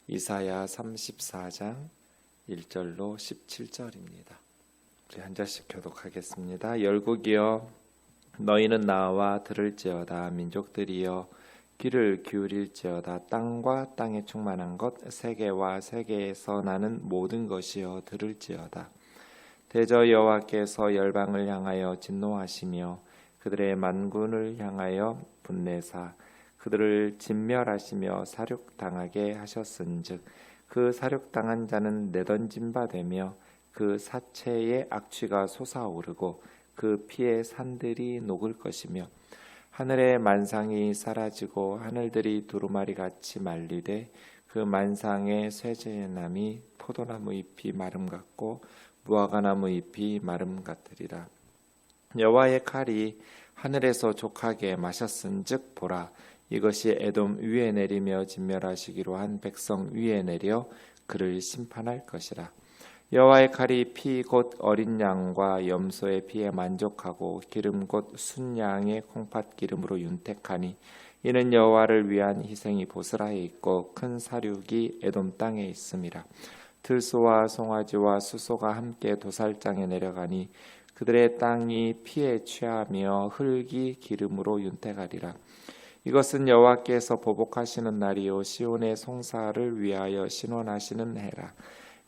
이사야 34장 1절로 17절입니다. 우리 한 절씩 교독하겠습니다. 열국이여 너희는 나와 들을지어다. 민족들이여 귀를 기울일지어다. 땅과 땅에 충만한 것 세계와 세계에서 나는 모든 것이여 들을지어다. 대저 여호와께서 열방을 향하여 진노하시며 그들의 만군을 향하여 분내사 그들을 진멸하시며 사륙당하게 하셨은즉 그 사륙당한 자는 내던진 바 되며 그 사체의 악취가 솟아오르고 그 피의 산들이 녹을 것이며 하늘의 만상이 사라지고 하늘들이 두루마리 같이 말리되 그 만상의 쇠제나무 포도나무 잎이 마름 같고 무화과나무 잎이 마름 같으리라. 여호와의 칼이 하늘에서 족하게 마셨은즉 보라 이것이 에돔 위에 내리며 진멸하시기로 한 백성 위에 내려 그를 심판할 것이라. 여호와의 칼이 피 곧 어린 양과 염소의 피에 만족하고 기름 곧 순양의 콩팥 기름으로 윤택하니 이는 여호와를 위한 희생이 보스라에 있고 큰 사륙이 에돔 땅에 있음이라. 들소와 송아지와 수소가 함께 도살장에 내려가니 그들의 땅이 피에 취하며 흙이 기름으로 윤택하리라. 이것은 여호와께서 보복하시는 날이요 시온의 송사를 위하여 신원하시는 해라.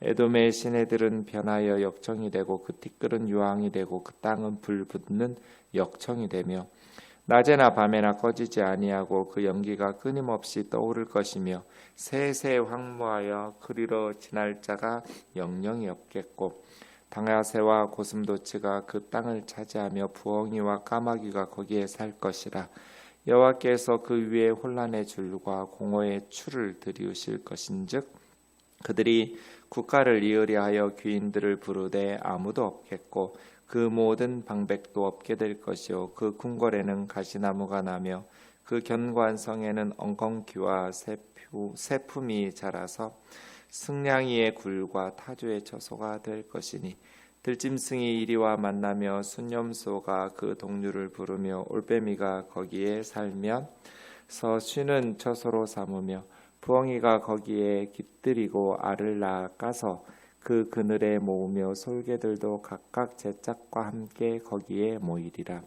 에돔의 시내들은 변하여 역청이 되고 그 티끌은 유황이 되고 그 땅은 불붙는 역청이 되며 낮에나 밤에나 꺼지지 아니하고 그 연기가 끊임없이 떠오를 것이며 세세 황무하여 그리로 지날 자가 영영이 없겠고 당야새와 고슴도치가 그 땅을 차지하며 부엉이와 까마귀가 거기에 살 것이라. 여호와께서 그 위에 혼란의 줄과 공허의 추를 들이우실 것인즉 그들이 국가를 이으리하여 귀인들을 부르되 아무도 없겠고 그 모든 방백도 없게 될 것이요 그 궁궐에는 가시나무가 나며 그 견고한 성에는 엉겅퀴와 새품이 자라서 승냥이의 굴과 타주의 처소가 될 것이니 들짐승이 이리와 만나며 순념소가 그 동류를 부르며 올빼미가 거기에 살면서 쉬는 처소로 삼으며 부엉이가 거기에 깃들이고 알을 낳아 까서 그 그늘에 모으며 솔개들도 각각 제 짝과 함께 거기에 모이리라.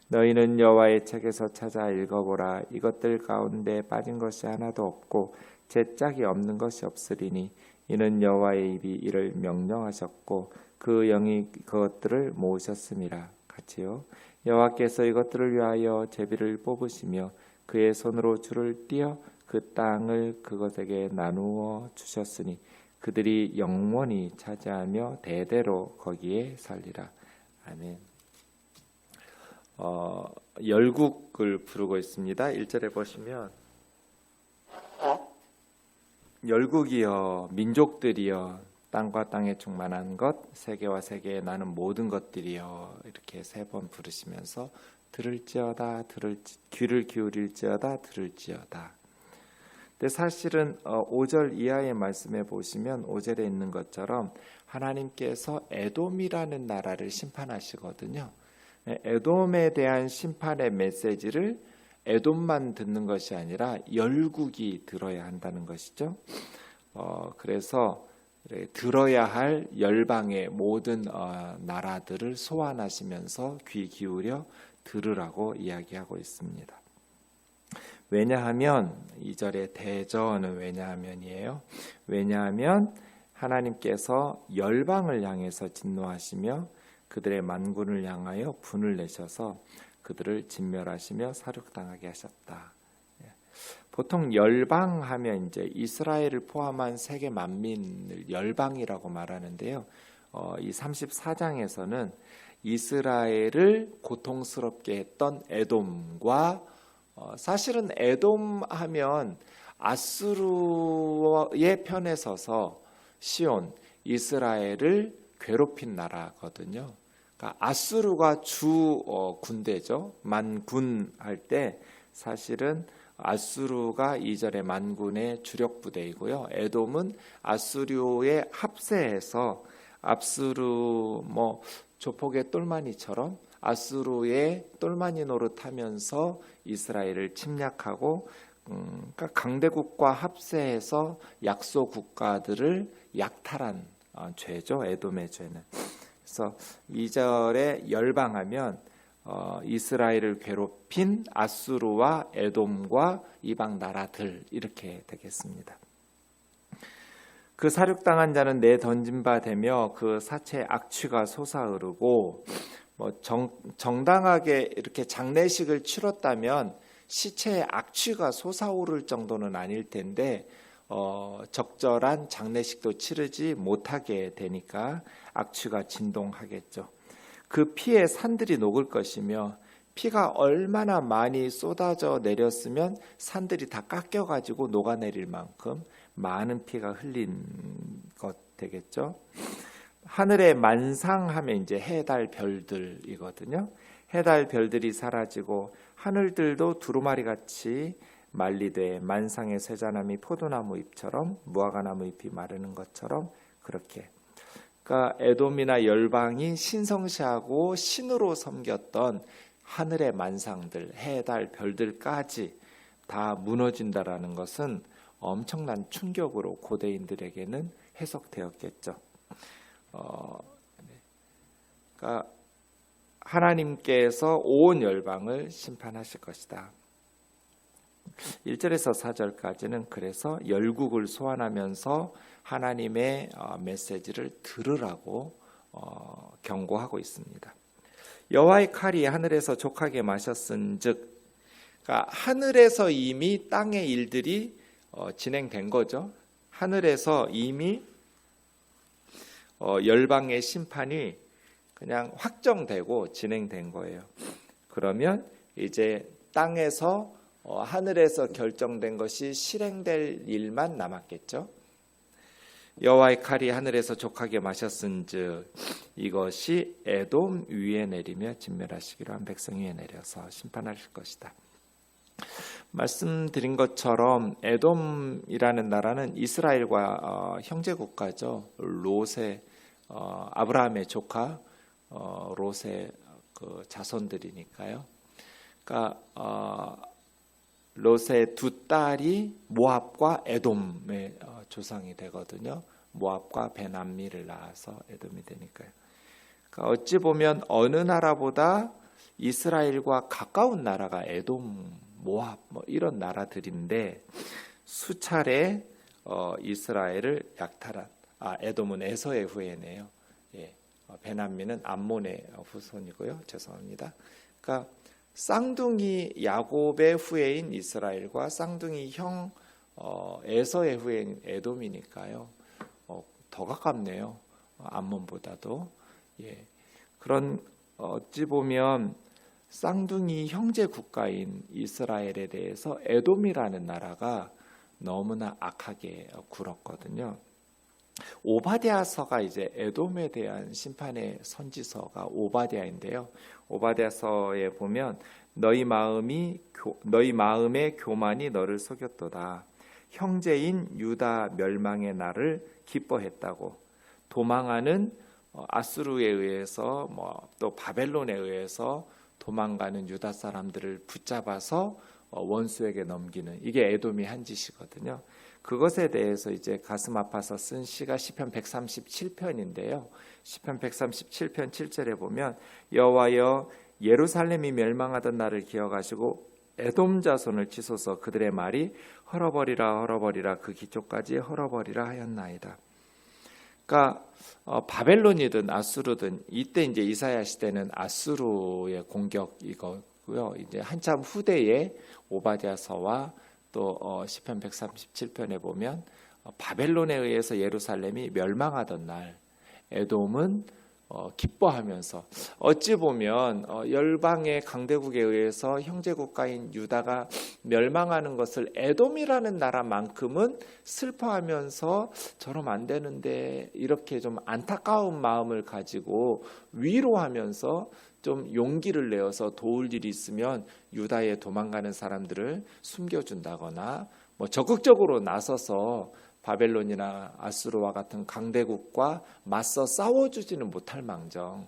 너희는 여호와의 책에서 찾아 읽어보라. 이것들 가운데 빠진 것이 하나도 없고 제 짝이 없는 것이 없으리니 이는 여호와의 입이 이를 명령하셨고 그 영이 그것들을 모으셨음이라. 같이요. 여호와께서 이것들을 위하여 제비를 뽑으시며 그의 손으로 줄을 띄어 그 땅을 그것에게 나누어 주셨으니 그들이 영원히 차지하며 대대로 거기에 살리라. 아멘. 열국을 부르고 있습니다. 1절에 보시면 열국이여 민족들이여 땅과 땅에 충만한 것 세계와 세계에 나는 모든 것들이여 이렇게 3번 부르시면서 들을지어다 귀를 기울일지어다 들을지어다. 근데 사실은 5절 이하의 말씀에 보시면 5절에 있는 것처럼 하나님께서 에돔이라는 나라를 심판하시거든요. 에돔에 대한 심판의 메시지를 에돔만 듣는 것이 아니라 열국이 들어야 한다는 것이죠. 그래서 들어야 할 열방의 모든 나라들을 소환하시면서 귀 기울여 들으라고 이야기하고 있습니다. 왜냐하면 2절의 대저는 왜냐하면이에요. 왜냐하면 하나님께서 열방을 향해서 진노하시며 그들의 만군을 향하여 분을 내셔서 그들을 진멸하시며 사륙당하게 하셨다. 보통 열방하면 이제 이스라엘을 포함한 세계 만민을 열방이라고 말하는데요. 이 34장에서는 이스라엘을 고통스럽게 했던 에돔과 사실은 에돔 하면 아수르의 편에 서서 시온 이스라엘을 괴롭힌 나라거든요. 그러니까 아수르가 주 군대죠. 만군 할 때 사실은 아수르가 2절의 만군의 주력 부대이고요. 에돔은 아수르에 합세해서 아수르 조폭의 똘마니처럼 아수르의 똘마니 노릇하면서 이스라엘을 침략하고 그러니까 강대국과 합세해서 약소 국가들을 약탈한 죄죠. 에돔의 죄는. 그래서 2절에 열방하면 이스라엘을 괴롭힌 아수르와 에돔과 이방 나라들 이렇게 되겠습니다. 그 사륙당한 자는 내던진 바 되며 그 사체의 악취가 솟아오르고 정당하게 이렇게 장례식을 치렀다면 시체의 악취가 솟아오를 정도는 아닐 텐데 적절한 장례식도 치르지 못하게 되니까 악취가 진동하겠죠. 그 피에 산들이 녹을 것이며 피가 얼마나 많이 쏟아져 내렸으면 산들이 다 깎여가지고 녹아내릴 만큼 많은 피가 흘린 것 되겠죠. 하늘에 만상하면 이제 해, 달, 별들이거든요. 해, 달, 별들이 사라지고 하늘들도 두루마리 같이 말리되 만상의 쇠자나무 포도나무 잎처럼 무화과나무 잎이 마르는 것처럼 그렇게. 그러니까 에돔이나 열방이 신성시하고 신으로 섬겼던 하늘의 만상들, 해, 달, 별들까지 다 무너진다라는 것은 엄청난 충격으로 고대인들에게는 해석되었겠죠. 그러니까 하나님께서 온 열방을 심판하실 것이다. 1절에서 4절까지는 그래서 열국을 소환하면서 하나님의 메시지를 들으라고 경고하고 있습니다. 여호와의 칼이 하늘에서 족하게 마셨은즉, 그러니까 하늘에서 이미 땅의 일들이 진행된 거죠. 하늘에서 이미 열방의 심판이 그냥 확정되고 진행된 거예요. 그러면 이제 땅에서 하늘에서 결정된 것이 실행될 일만 남았겠죠. 여호와의 칼이 하늘에서 족하게 마셨은즉 이것이 에돔 위에 내리며 진멸하시기로 한 백성 위에 내려서 심판하실 것이다. 말씀드린 것처럼 에돔이라는 나라는 이스라엘과 형제 국가죠. 롯의 아브라함의 조카 롯의 그 자손들이니까요. 그러니까 롯의 두 딸이 모압과 에돔의 조상이 되거든요. 모압과 베남미를 낳아서 에돔이 되니까요. 그러니까 어찌 보면 어느 나라보다 이스라엘과 가까운 나라가 에돔, 모압 이런 나라들인데 수차례 이스라엘을 약탈한 에돔은 에서의 후예네요. 예, 베남미는 암몬의 후손이고요. 죄송합니다. 그러니까 쌍둥이 야곱의 후예인 이스라엘과 쌍둥이 형 에서의 후예인 에돔이니까요. 더 가깝네요. 암몬보다도. 예. 그런 어찌 보면 쌍둥이 형제 국가인 이스라엘에 대해서 에돔이라는 나라가 너무나 악하게 굴었거든요. 오바댜서가 이제 에돔에 대한 심판의 선지서가 오바댜인데요. 오바댜서에 보면 너희 마음의 교만이 너를 속였도다. 형제인 유다 멸망의 날을 기뻐했다고. 도망하는 아수르에 의해서 또 바벨론에 의해서 도망가는 유다 사람들을 붙잡아서 원수에게 넘기는 이게 에돔이 한 짓이거든요. 그것에 대해서 이제 가슴 아파서 쓴 시가 시편 137편인데요. 시편 137편 7절에 보면 여호와여 예루살렘이 멸망하던 날을 기억하시고 에돔 자손을 치소서. 그들의 말이 헐어버리라 헐어버리라 그 기초까지 헐어버리라 하였나이다. 그러니까 바벨론이든 아수르든 이때 이제 이사야 시대는 아수르의 공격이고요. 이제 한참 후대에 오바댜서와 또 시편 137편에 보면 바벨론에 의해서 예루살렘이 멸망하던 날 에돔은 기뻐하면서 어찌 보면 열방의 강대국에 의해서 형제 국가인 유다가 멸망하는 것을 에돔이라는 나라만큼은 슬퍼하면서 저러면 안 되는데 이렇게 좀 안타까운 마음을 가지고 위로하면서 좀 용기를 내어서 도울 일이 있으면 유다에 도망가는 사람들을 숨겨준다거나 적극적으로 나서서 바벨론이나 아수르와 같은 강대국과 맞서 싸워주지는 못할 망정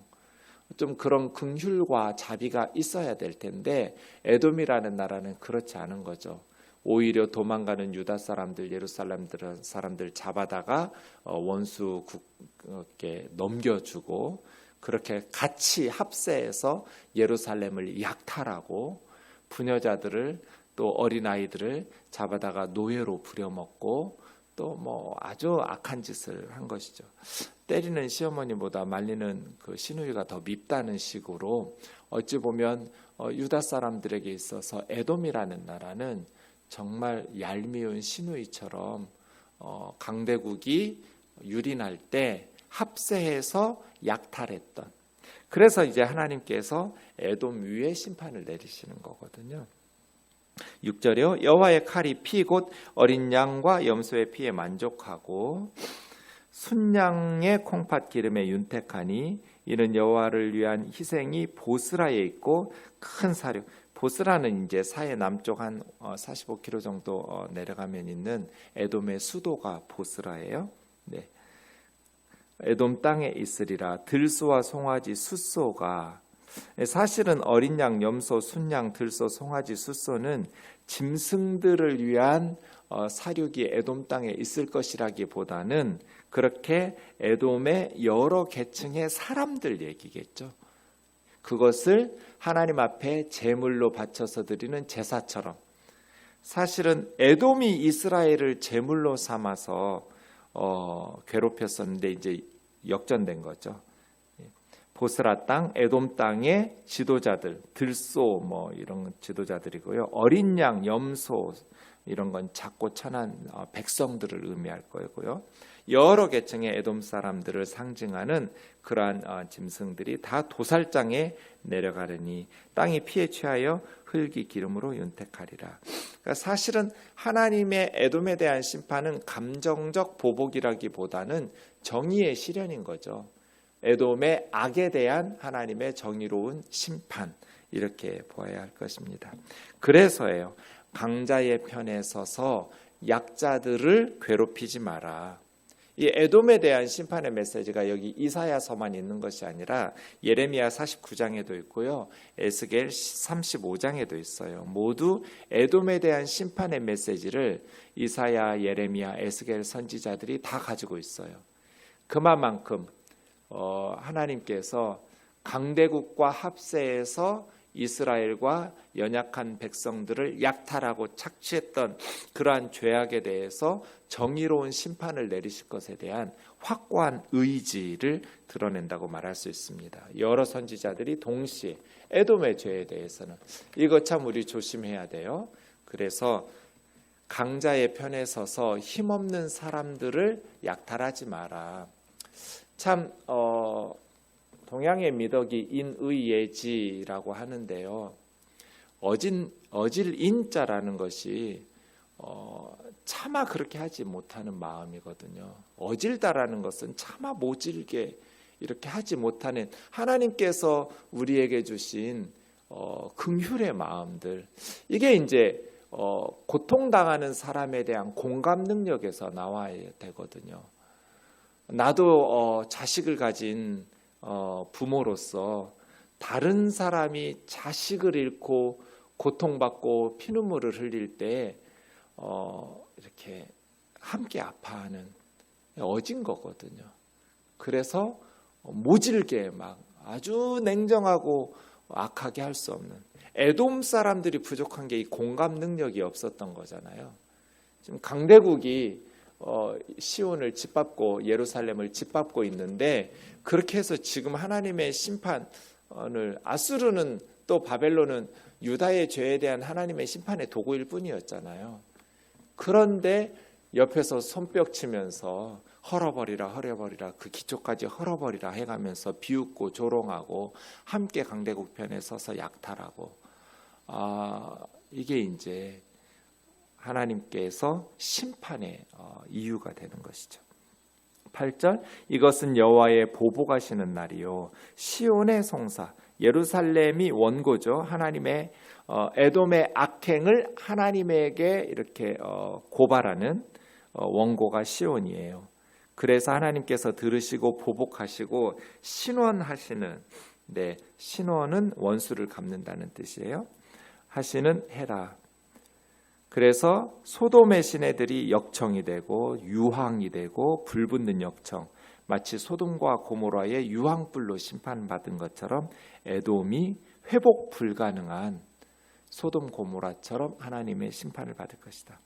좀 그런 긍휼과 자비가 있어야 될 텐데 에돔이라는 나라는 그렇지 않은 거죠. 오히려 도망가는 유다 사람들, 예루살렘 사람들 잡아다가 원수국에 넘겨주고 그렇게 같이 합세해서 예루살렘을 약탈하고 부녀자들을 또 어린아이들을 잡아다가 노예로 부려먹고 또 뭐 아주 악한 짓을 한 것이죠. 때리는 시어머니보다 말리는 그 시누이가 더 밉다는 식으로 어찌 보면 유다 사람들에게 있어서 에돔이라는 나라는 정말 얄미운 시누이처럼 강대국이 유린할 때 합세해서 약탈했던, 그래서 이제 하나님께서 에돔 위에 심판을 내리시는 거거든요. 6절이요. 여호와의 칼이 피 곧 어린 양과 염소의 피에 만족하고 순양의 콩팥 기름에 윤택하니 이는 여호와를 위한 희생이 보스라에 있고 큰 사륙. 보스라는 이제 사해 남쪽 한 45km 정도 내려가면 있는 에돔의 수도가 보스라예요. 네. 에돔 땅에 있으리라. 들소와 송아지 숫소가, 사실은 어린 양, 염소, 순양, 들소, 송아지, 숫소는 짐승들을 위한 사륙이 에돔 땅에 있을 것이라기보다는 그렇게 에돔의 여러 계층의 사람들 얘기겠죠. 그것을 하나님 앞에 제물로 바쳐서 드리는 제사처럼, 사실은 에돔이 이스라엘을 제물로 삼아서 괴롭혔었는데 이제 역전된 거죠. 보스라 땅, 에돔 땅의 지도자들, 들소 뭐 이런 지도자들이고요. 어린 양, 염소 이런 건 작고 천한 백성들을 의미할 거고요. 여러 계층의 에돔 사람들을 상징하는 그러한 짐승들이 다 도살장에 내려가려니 땅이 피에 취하여 흙이 기름으로 윤택하리라. 그러니까 사실은 하나님의 에돔에 대한 심판은 감정적 보복이라기보다는 정의의 실현인 거죠. 에돔의 악에 대한 하나님의 정의로운 심판, 이렇게 보아야 할 것입니다. 그래서예요. 강자의 편에 서서 약자들을 괴롭히지 마라. 이 에돔에 대한 심판의 메시지가 여기 이사야서만 있는 것이 아니라 예레미야 49장에도 있고요. 에스겔 35장에도 있어요. 모두 에돔에 대한 심판의 메시지를 이사야, 예레미야, 에스겔 선지자들이 다 가지고 있어요. 그만큼 하나님께서 강대국과 합세해서 이스라엘과 연약한 백성들을 약탈하고 착취했던 그러한 죄악에 대해서 정의로운 심판을 내리실 것에 대한 확고한 의지를 드러낸다고 말할 수 있습니다. 여러 선지자들이 동시에 에돔의 죄에 대해서는 이거 참 우리 조심해야 돼요. 그래서 강자의 편에 서서 힘없는 사람들을 약탈하지 마라. 참 동양의 미덕이 인의예지라고 하는데요. 어질 인자라는 것이 차마 그렇게 하지 못하는 마음이거든요. 어질다라는 것은 차마 모질게 이렇게 하지 못하는 하나님께서 우리에게 주신 긍휼의 마음들, 이게 이제 고통당하는 사람에 대한 공감 능력에서 나와야 되거든요. 나도 자식을 가진 부모로서 다른 사람이 자식을 잃고 고통받고 피눈물을 흘릴 때 이렇게 함께 아파하는 어진 거거든요. 그래서 모질게 막 아주 냉정하고 악하게 할 수 없는, 에돔 사람들이 부족한 게 이 공감 능력이 없었던 거잖아요. 지금 강대국이 시온을 짓밟고 예루살렘을 짓밟고 있는데, 그렇게 해서 지금 하나님의 심판을, 아수르는 또 바벨론은 유다의 죄에 대한 하나님의 심판의 도구일 뿐이었잖아요. 그런데 옆에서 손뼉 치면서 헐어버리라 그 기초까지 헐어버리라 해가면서 비웃고 조롱하고 함께 강대국 편에 서서 약탈하고, 이게 이제 하나님께서 심판의 이유가 되는 것이죠. 8절, 이것은 여호와의 보복하시는 날이요 시온의 송사, 예루살렘이 원고죠. 하나님의 에돔의 악행을 하나님에게 이렇게 고발하는 원고가 시온이에요. 그래서 하나님께서 들으시고 보복하시고 신원하시는, 신원은 원수를 갚는다는 뜻이에요. 하시는 해라. 그래서 소돔의 시내들이 역청이 되고 유황이 되고 불붙는 역청, 마치 소돔과 고모라의 유황불로 심판받은 것처럼 에돔이 회복 불가능한 소돔 고모라처럼 하나님의 심판을 받을 것이다.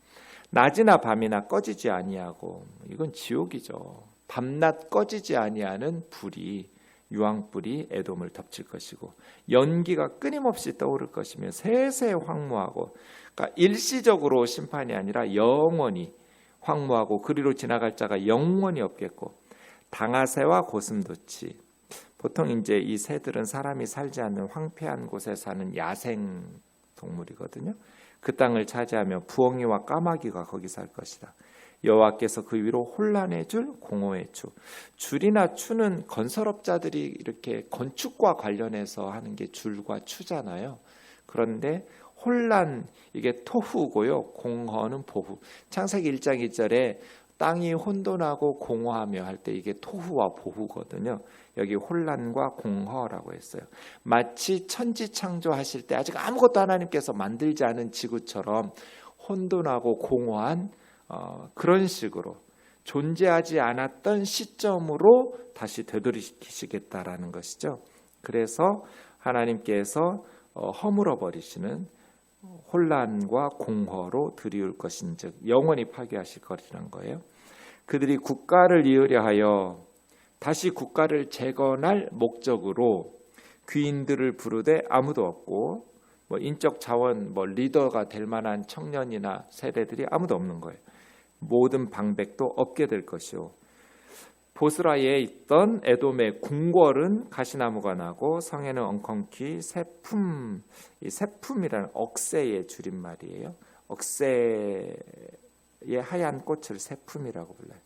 낮이나 밤이나 꺼지지 아니하고, 이건 지옥이죠. 밤낮 꺼지지 아니하는 불이, 유황불이 에돔을 덮칠 것이고, 연기가 끊임없이 떠오를 것이며 세세 황무하고, 그러니까 일시적으로 심판이 아니라 영원히 황무하고 그리로 지나갈 자가 영원히 없겠고, 당아새와 고슴도치, 보통 이제 이 새들은 사람이 살지 않는 황폐한 곳에 사는 야생 동물이거든요. 그 땅을 차지하며 부엉이와 까마귀가 거기 살 것이다. 여호와께서 그 위로 혼란의 줄, 공허의 추. 줄이나 추는 건설업자들이 이렇게 건축과 관련해서 하는 게 줄과 추잖아요. 그런데 혼란, 이게 토후고요. 공허는 보후. 창세기 1장 1절에 땅이 혼돈하고 공허하며 할 때 이게 토후와 보후거든요. 여기 혼란과 공허라고 했어요. 마치 천지 창조하실 때 아직 아무것도 하나님께서 만들지 않은 지구처럼 혼돈하고 공허한 그런 식으로 존재하지 않았던 시점으로 다시 되돌이키시겠다라는 것이죠. 그래서 하나님께서 허물어 버리시는 혼란과 공허로 들이울 것인즉 영원히 파괴하실 것이라는 거예요. 그들이 국가를 이으려 하여 다시 국가를 재건할 목적으로 귀인들을 부르되 아무도 없고, 인적 자원, 리더가 될 만한 청년이나 세대들이 아무도 없는 거예요. 모든 방백도 없게 될 것이요. 보스라에 있던 에돔의 궁궐은 가시나무가 나고 성에는 엉겅퀴 세품, 이 세품이라는 억새의 줄임말이에요. 억새의 하얀 꽃을 세품이라고 불러요.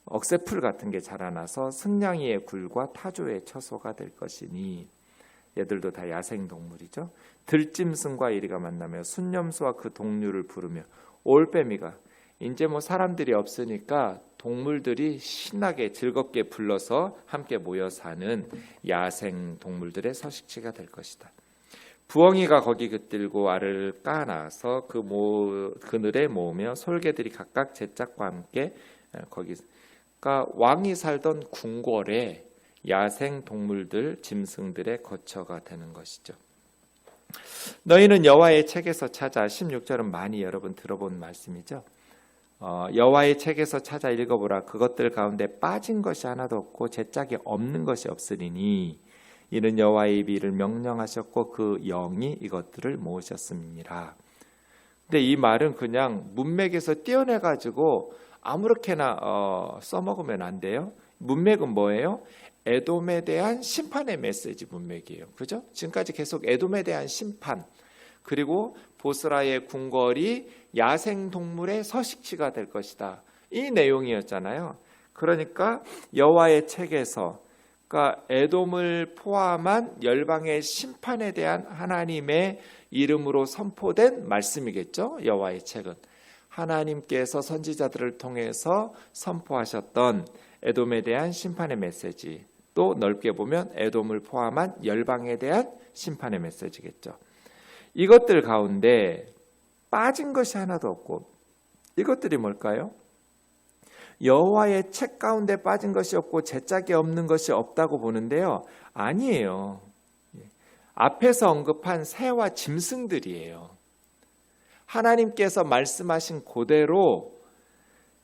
억새풀 같은 게 자라나서 승냥이의 굴과 타조의 처소가 될 것이니, 얘들도 다 야생동물이죠. 들짐승과 이리가 만나며 순념수와 그 동류를 부르며, 올빼미가 이제 사람들이 없으니까 동물들이 신나게 즐겁게 불러서 함께 모여 사는 야생 동물들의 서식지가 될 것이다. 부엉이가 거기 깃들고 알을 까놔서 그늘에 모으며 솔개들이 각각 제 짝과 함께 거기, 그러니까 왕이 살던 궁궐에 야생 동물들, 짐승들의 거처가 되는 것이죠. 너희는 여호와의 책에서 찾아, 16절은 많이 여러분 들어본 말씀이죠. 여호와의 책에서 찾아 읽어보라. 그것들 가운데 빠진 것이 하나도 없고 제 짝이 없는 것이 없으리니 이는 여호와의 입이 이를 명령하셨고 그 영이 이것들을 모으셨음이니라. 근데 이 말은 그냥 문맥에서 떼어내가지고 아무렇게나 써먹으면 안 돼요. 문맥은 뭐예요? 에돔에 대한 심판의 메시지 문맥이에요. 그죠? 지금까지 계속 에돔에 대한 심판, 그리고 보스라의 궁궐이 야생동물의 서식지가 될 것이다. 이 내용이었잖아요. 그러니까 여호와의 책에서, 그러니까 에돔을 포함한 열방의 심판에 대한 하나님의 이름으로 선포된 말씀이겠죠. 여호와의 책은 하나님께서 선지자들을 통해서 선포하셨던 에돔에 대한 심판의 메시지, 또 넓게 보면 에돔을 포함한 열방에 대한 심판의 메시지겠죠. 이것들 가운데 빠진 것이 하나도 없고, 이것들이 뭘까요? 여호와의 책 가운데 빠진 것이 없고 제 짝이 없는 것이 없다고 보는데요. 아니에요. 앞에서 언급한 새와 짐승들이에요. 하나님께서 말씀하신 그대로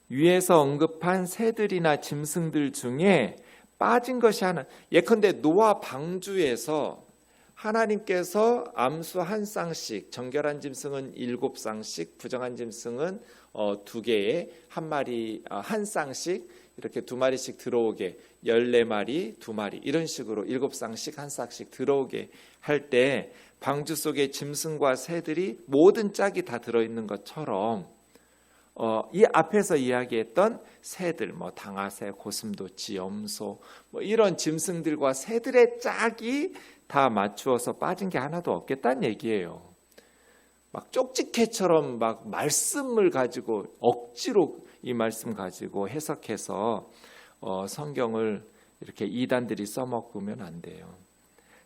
위에서 언급한 새들이나 짐승들 중에 빠진 것이 하나, 예컨대 노아 방주에서 하나님께서 암수 한 쌍씩, 정결한 짐승은 7쌍씩, 부정한 짐승은 2개에 한 마리, 한 쌍씩, 이렇게 2마리씩 들어오게, 14마리, 2마리, 이런 식으로 7쌍씩 한 쌍씩 들어오게 할 때 방주 속에 짐승과 새들이 모든 짝이 다 들어있는 것처럼 이 앞에서 이야기했던 새들, 당아새, 고슴도치, 염소, 이런 짐승들과 새들의 짝이 다 맞추어서 빠진 게 하나도 없겠다는 얘기예요. 막 쪽지게처럼 막 말씀을 가지고 억지로 이 말씀 가지고 해석해서 성경을 이렇게 이단들이 써먹으면 안 돼요.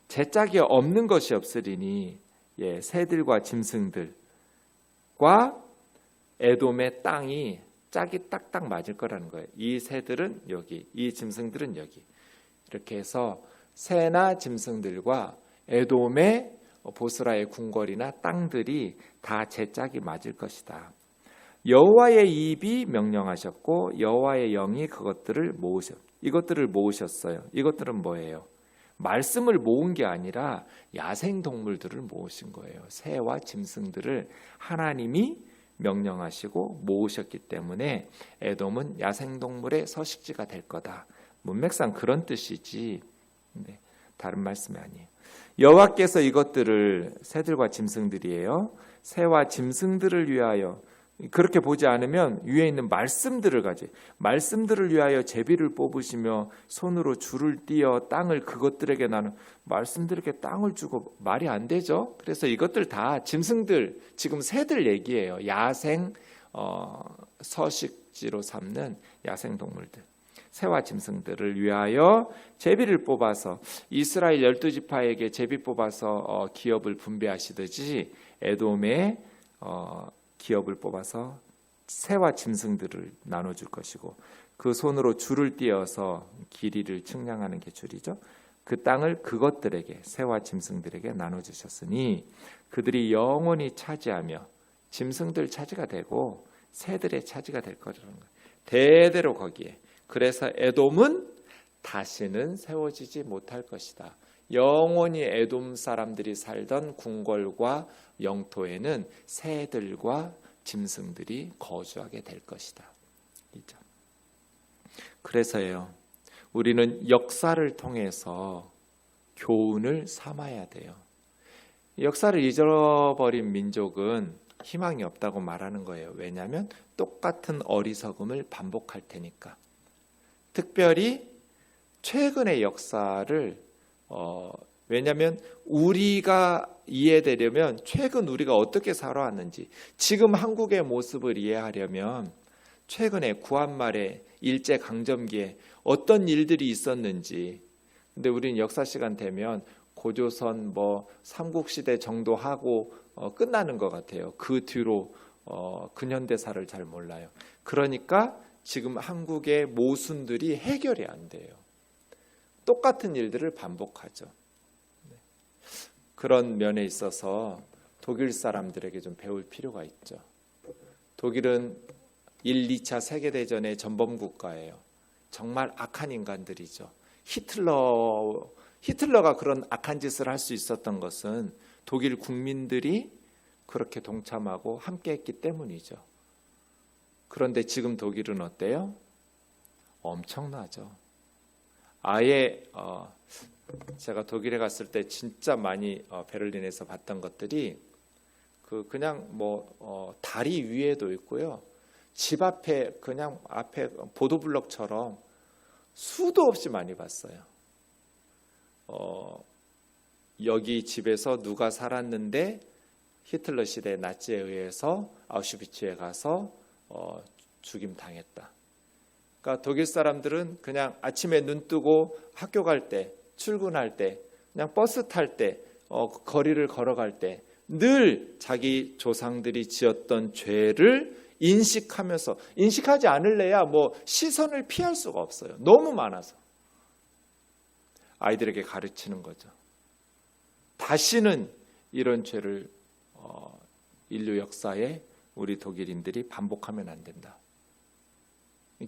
제 짝이 없는 것이 없으리니 새들과 짐승들과 에돔의 땅이 짝이 딱딱 맞을 거라는 거예요. 이 새들은 여기, 이 짐승들은 여기. 이렇게 해서 새나 짐승들과 에돔의 보스라의 궁궐이나 땅들이 다 제 짝이 맞을 것이다. 여호와의 입이 명령하셨고 여호와의 영이 이것들을 모으셨어요. 이것들은 뭐예요? 말씀을 모은 게 아니라 야생 동물들을 모으신 거예요. 새와 짐승들을 하나님이 명령하시고 모으셨기 때문에 에돔은 야생 동물의 서식지가 될 거다. 문맥상 그런 뜻이지 다른 말씀이 아니에요. 여호와께서 이것들을 새들과 짐승들이에요. 새와 짐승들을 위하여 그렇게 보지 않으면 위에 있는 말씀들을 위하여 제비를 뽑으시며 손으로 줄을 띄어 땅을 그것들에게 나는 말씀들에게 땅을 주고 말이 안 되죠. 그래서 이것들 다 짐승들 지금 새들 얘기예요. 야생 서식지로 삼는 야생 동물들. 새와 짐승들을 위하여 제비를 뽑아서 이스라엘 12지파에게 제비 뽑아서 기업을 분배하시듯이 에돔의 기업을 뽑아서 새와 짐승들을 나눠줄 것이고 그 손으로 줄을 띄어서 길이를 측량하는 게 줄이죠. 그 땅을 그것들에게 새와 짐승들에게 나눠주셨으니 그들이 영원히 차지하며 짐승들 차지가 되고 새들의 차지가 될 거라는 거예요. 대대로 거기에. 그래서 에돔은 다시는 세워지지 못할 것이다. 영원히 에돔 사람들이 살던 궁궐과 영토에는 새들과 짐승들이 거주하게 될 것이다. 그래서요, 우리는 역사를 통해서 교훈을 삼아야 돼요. 역사를 잊어버린 민족은 희망이 없다고 말하는 거예요. 왜냐하면 똑같은 어리석음을 반복할 테니까. 특별히 최근의 역사를 왜냐하면 우리가 이해되려면 최근 우리가 어떻게 살아왔는지 지금 한국의 모습을 이해하려면 최근에 구한말에 일제강점기에 어떤 일들이 있었는지 근데 우리는 역사 시간 되면 고조선 삼국시대 정도 하고 끝나는 것 같아요. 그 뒤로 근현대사를 잘 몰라요. 그러니까 지금 한국의 모순들이 해결이 안 돼요. 똑같은 일들을 반복하죠. 그런 면에 있어서 독일 사람들에게 좀 배울 필요가 있죠. 독일은 1, 2차 세계대전의 전범국가예요. 정말 악한 인간들이죠. 히틀러가 그런 악한 짓을 할 수 있었던 것은 독일 국민들이 그렇게 동참하고 함께했기 때문이죠. 그런데 지금 독일은 어때요? 엄청나죠. 아예 제가 독일에 갔을 때 진짜 많이 베를린에서 봤던 것들이 그냥 다리 위에도 있고요. 집 앞에 그냥 앞에 보도블럭처럼 수도 없이 많이 봤어요. 여기 집에서 누가 살았는데 히틀러 시대 나치에 의해서 아우슈비츠에 가서 죽임 당했다. 그러니까 독일 사람들은 그냥 아침에 눈 뜨고 학교 갈 때, 출근할 때, 그냥 버스 탈 때, 거리를 걸어갈 때 늘 자기 조상들이 지었던 죄를 인식하면서 인식하지 않을래야 시선을 피할 수가 없어요. 너무 많아서. 아이들에게 가르치는 거죠. 다시는 이런 죄를 인류 역사에 우리 독일인들이 반복하면 안 된다.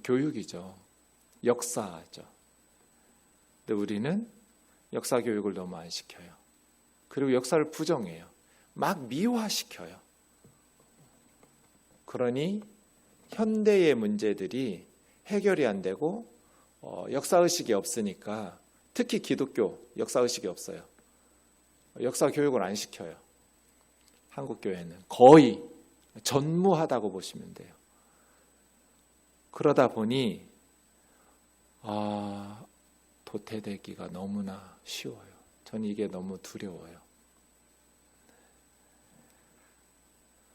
교육이죠. 역사죠. 근데 우리는 역사 교육을 너무 안 시켜요. 그리고 역사를 부정해요. 막 미화시켜요. 그러니 현대의 문제들이 해결이 안 되고 역사의식이 없으니까 특히 기독교 역사의식이 없어요. 역사 교육을 안 시켜요. 한국 교회는 거의 전무하다고 보시면 돼요. 그러다 보니 도태되기가 너무나 쉬워요. 저는 이게 너무 두려워요.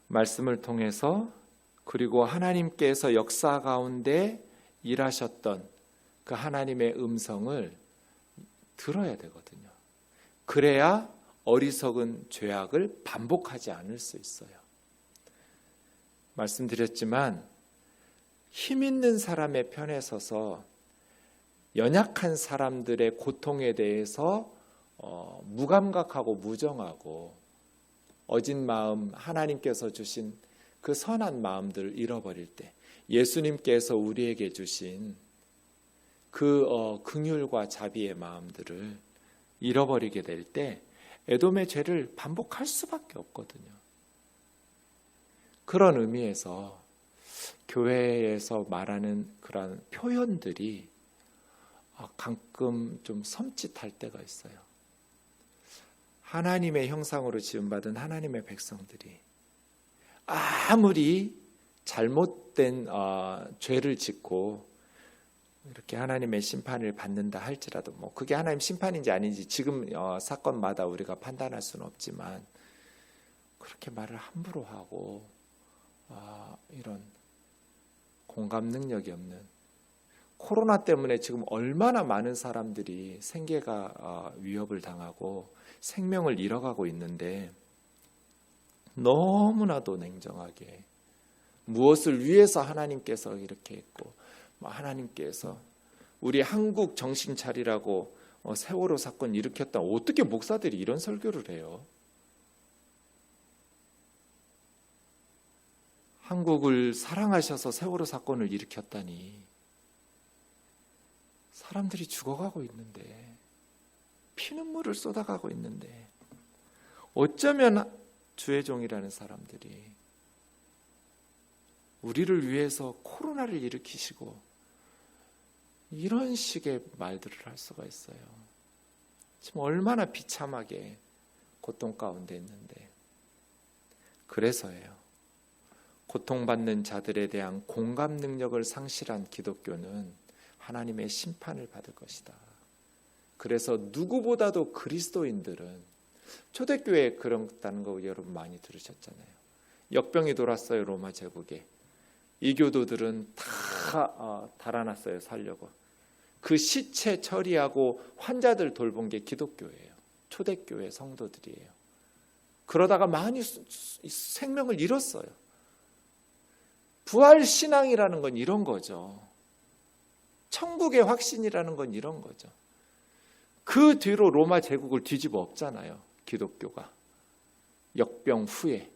말씀을 통해서 그리고 하나님께서 역사 가운데 일하셨던 그 하나님의 음성을 들어야 되거든요. 그래야 어리석은 죄악을 반복하지 않을 수 있어요. 말씀드렸지만 힘 있는 사람의 편에 서서 연약한 사람들의 고통에 대해서 무감각하고 무정하고 어진 마음, 하나님께서 주신 그 선한 마음들을 잃어버릴 때, 예수님께서 우리에게 주신 그 긍휼과 자비의 마음들을 잃어버리게 될 때 에돔의 죄를 반복할 수밖에 없거든요. 그런 의미에서 교회에서 말하는 그런 표현들이 가끔 좀 섬찟할 때가 있어요. 하나님의 형상으로 지음받은 하나님의 백성들이 아무리 잘못된 죄를 짓고 이렇게 하나님의 심판을 받는다 할지라도, 뭐 그게 하나님 심판인지 아닌지 지금 사건마다 우리가 판단할 수는 없지만, 그렇게 말을 함부로 하고 이런 공감 능력이 없는, 코로나 때문에 지금 얼마나 많은 사람들이 생계가 위협을 당하고 생명을 잃어가고 있는데, 너무나도 냉정하게 무엇을 위해서 하나님께서 이렇게 했고, 하나님께서 우리 한국 정신 차리라고 세월호 사건 일으켰다, 어떻게 목사들이 이런 설교를 해요? 한국을 사랑하셔서 세월호 사건을 일으켰다니. 사람들이 죽어가고 있는데, 피눈물을 쏟아가고 있는데, 어쩌면 주의 종이라는 사람들이 우리를 위해서 코로나를 일으키시고 이런 식의 말들을 할 수가 있어요. 지금 얼마나 비참하게 고통 가운데 있는데. 그래서예요. 고통받는 자들에 대한 공감 능력을 상실한 기독교는 하나님의 심판을 받을 것이다. 그래서 누구보다도 그리스도인들은, 초대교회에 그렇다는 거 여러분 많이 들으셨잖아요. 역병이 돌았어요, 로마 제국에. 이교도들은 다 달아났어요, 살려고. 그 시체 처리하고 환자들 돌본 게 기독교예요. 초대교회 성도들이에요. 그러다가 많이 생명을 잃었어요. 부활신앙이라는 건 이런 거죠. 천국의 확신이라는 건 이런 거죠. 그 뒤로 로마 제국을 뒤집어 엎잖아요, 기독교가. 역병 후에.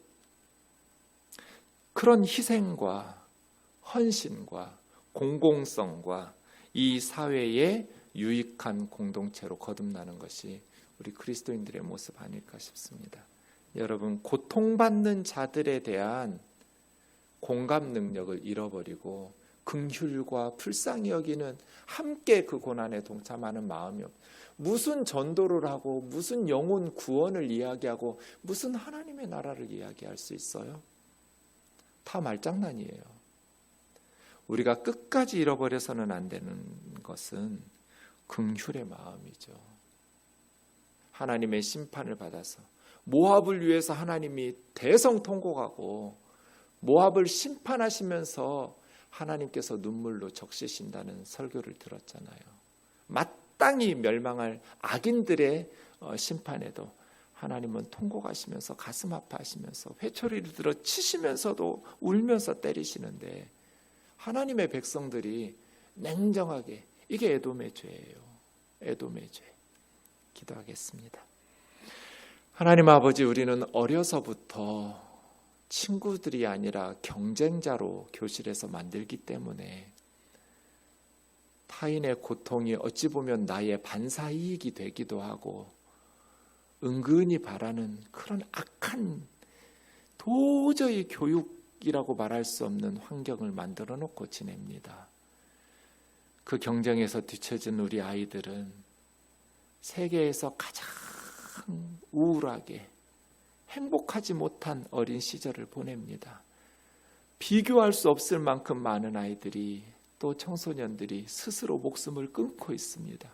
그런 희생과 헌신과 공공성과 이 사회의 유익한 공동체로 거듭나는 것이 우리 그리스도인들의 모습 아닐까 싶습니다. 여러분, 고통받는 자들에 대한 공감 능력을 잃어버리고 긍휼과 불쌍히 여기는, 함께 그 고난에 동참하는 마음이 무슨 전도를 하고 무슨 영혼 구원을 이야기하고 무슨 하나님의 나라를 이야기할 수 있어요? 다 말장난이에요. 우리가 끝까지 잃어버려서는 안 되는 것은 긍휼의 마음이죠. 하나님의 심판을 받아서 모압을 위해서 하나님이 대성통곡하고 모압을 심판하시면서 하나님께서 눈물로 적시신다는 설교를 들었잖아요. 마땅히 멸망할 악인들의 심판에도 하나님은 통곡하시면서 가슴 아파하시면서 회초리를 들어 치시면서도 울면서 때리시는데, 하나님의 백성들이 냉정하게, 이게 에돔의 죄예요. 에돔의 죄. 기도하겠습니다. 하나님 아버지, 우리는 어려서부터 친구들이 아니라 경쟁자로 교실에서 만들기 때문에 타인의 고통이 어찌 보면 나의 반사이익이 되기도 하고 은근히 바라는 그런 악한, 도저히 교육이라고 말할 수 없는 환경을 만들어 놓고 지냅니다. 그 경쟁에서 뒤처진 우리 아이들은 세계에서 가장 우울하게 행복하지 못한 어린 시절을 보냅니다. 비교할 수 없을 만큼 많은 아이들이, 또 청소년들이 스스로 목숨을 끊고 있습니다.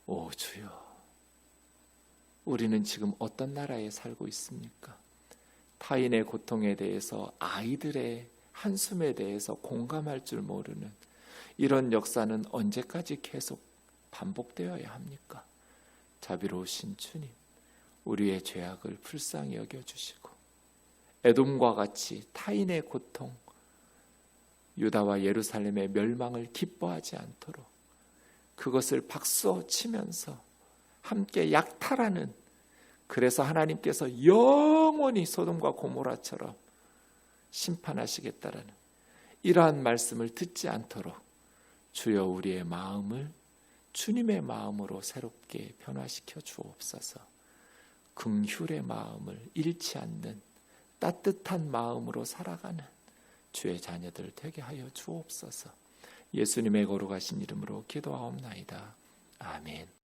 오 주여, 우리는 지금 어떤 나라에 살고 있습니까? 타인의 고통에 대해서, 아이들의 한숨에 대해서 공감할 줄 모르는 이런 역사는 언제까지 계속 반복되어야 합니까? 자비로우신 주님, 우리의 죄악을 불쌍히 여겨주시고 에돔과 같이 타인의 고통, 유다와 예루살렘의 멸망을 기뻐하지 않도록 그것을 박수 치면서 함께 약탈하는, 그래서 하나님께서 영원히 소돔과 고모라처럼 심판하시겠다라는 이러한 말씀을 듣지 않도록 주여 우리의 마음을 주님의 마음으로 새롭게 변화시켜 주옵소서. 긍휼의 마음을 잃지 않는 따뜻한 마음으로 살아가는 주의 자녀들 되게 하여 주옵소서. 예수님의 거룩하신 이름으로 기도하옵나이다. 아멘.